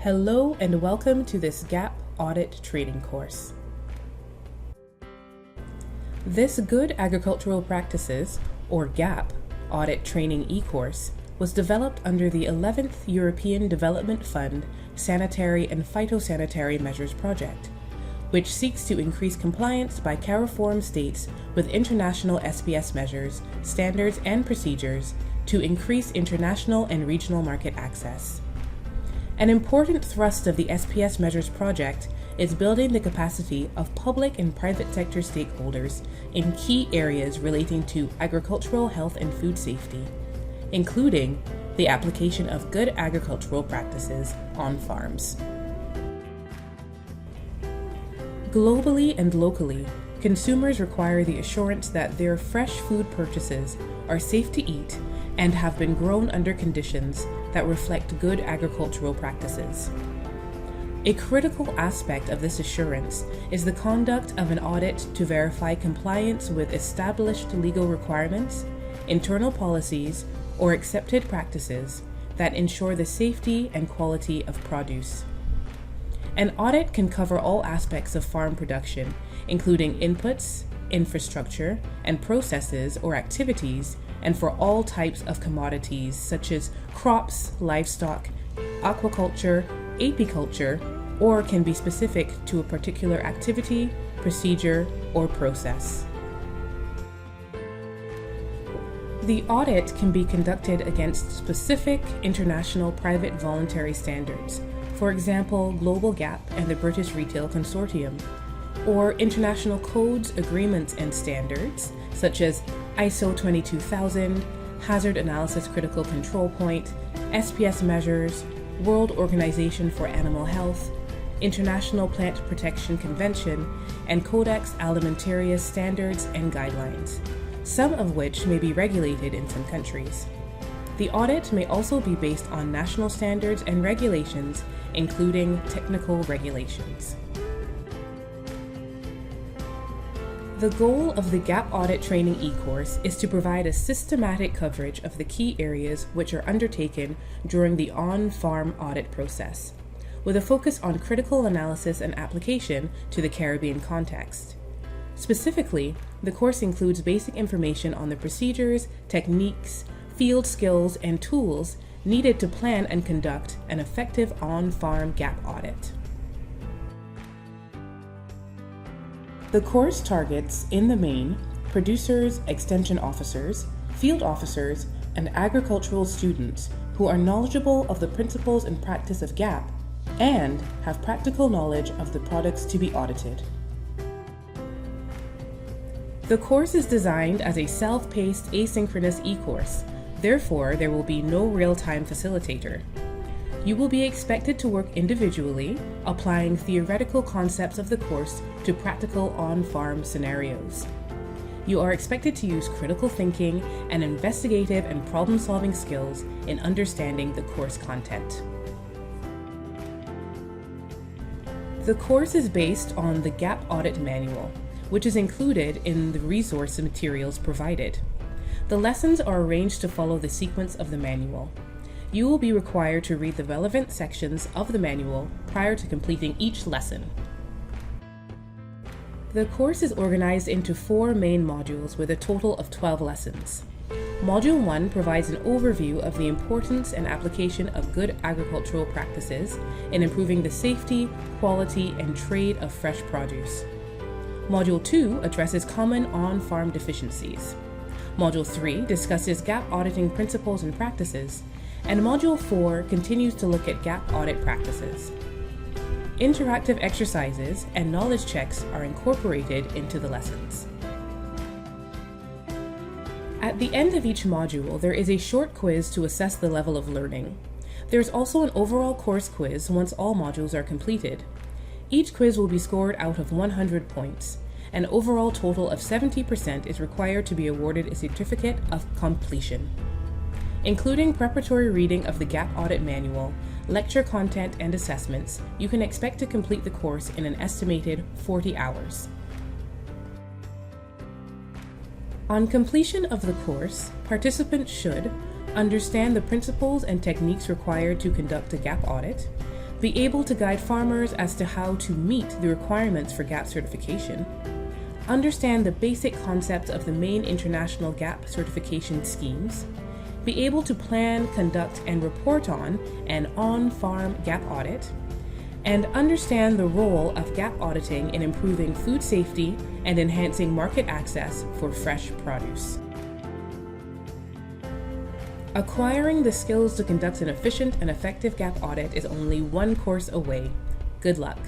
Hello and welcome to this GAP Audit training course. This Good Agricultural Practices, or GAP, Audit Training e-course was developed under the 11th European Development Fund Sanitary and Phytosanitary Measures Project, which seeks to increase compliance by CARIFORUM states with international SPS measures, standards, and procedures to increase international and regional market access. An important thrust of the SPS Measures project is building the capacity of public and private sector stakeholders in key areas relating to agricultural health and food safety, including the application of good agricultural practices on farms. Globally and locally, consumers require the assurance that their fresh food purchases are safe to eat and have been grown under conditions that reflect good agricultural practices. A critical aspect of this assurance is the conduct of an audit to verify compliance with established legal requirements, internal policies, or accepted practices that ensure the safety and quality of produce. An audit can cover all aspects of farm production, including inputs, infrastructure, and processes or activities, and for all types of commodities such as crops, livestock, aquaculture, apiculture, or can be specific to a particular activity, procedure, or process. The audit can be conducted against specific international private voluntary standards, for example, Global GAP and the British Retail Consortium, or international codes, agreements, and standards, such as ISO 22000, Hazard Analysis Critical Control Point, SPS measures, World Organization for Animal Health, International Plant Protection Convention, and Codex Alimentarius standards and guidelines, some of which may be regulated in some countries. The audit may also be based on national standards and regulations, including technical regulations. The goal of the GAP Audit Training e-course is to provide a systematic coverage of the key areas which are undertaken during the on-farm audit process, with a focus on critical analysis and application to the Caribbean context. Specifically, the course includes basic information on the procedures, techniques, field skills, and tools needed to plan and conduct an effective on-farm GAP audit. The course targets, in the main, producers, extension officers, field officers, and agricultural students who are knowledgeable of the principles and practice of GAP and have practical knowledge of the products to be audited. The course is designed as a self-paced asynchronous e-course, therefore there will be no real-time facilitator. You will be expected to work individually, applying theoretical concepts of the course to practical on-farm scenarios. You are expected to use critical thinking and investigative and problem-solving skills in understanding the course content. The course is based on the GAP Audit Manual, which is included in the resource materials provided. The lessons are arranged to follow the sequence of the manual. You will be required to read the relevant sections of the manual prior to completing each lesson. The course is organized into 4 main modules with a total of 12 lessons. Module 1 provides an overview of the importance and application of good agricultural practices in improving the safety, quality, and trade of fresh produce. Module 2 addresses common on-farm deficiencies. Module 3 discusses GAP auditing principles and practices, and Module 4 continues to look at GAP audit practices. Interactive exercises and knowledge checks are incorporated into the lessons. At the end of each module, there is a short quiz to assess the level of learning. There is also an overall course quiz once all modules are completed. Each quiz will be scored out of 100 points. An overall total of 70% is required to be awarded a certificate of completion. Including preparatory reading of the GAP Audit Manual, lecture content, and assessments, you can expect to complete the course in an estimated 40 hours. On completion of the course, participants should understand the principles and techniques required to conduct a GAP audit, Be able to guide farmers as to how to meet the requirements for GAP certification. Understand the basic concepts of the main international GAP certification schemes. Be able to plan, conduct, and report on an on-farm GAP audit. And understand the role of GAP auditing in improving food safety and enhancing market access for fresh produce. Acquiring the skills to conduct an efficient and effective GAP audit is only one course away. Good luck.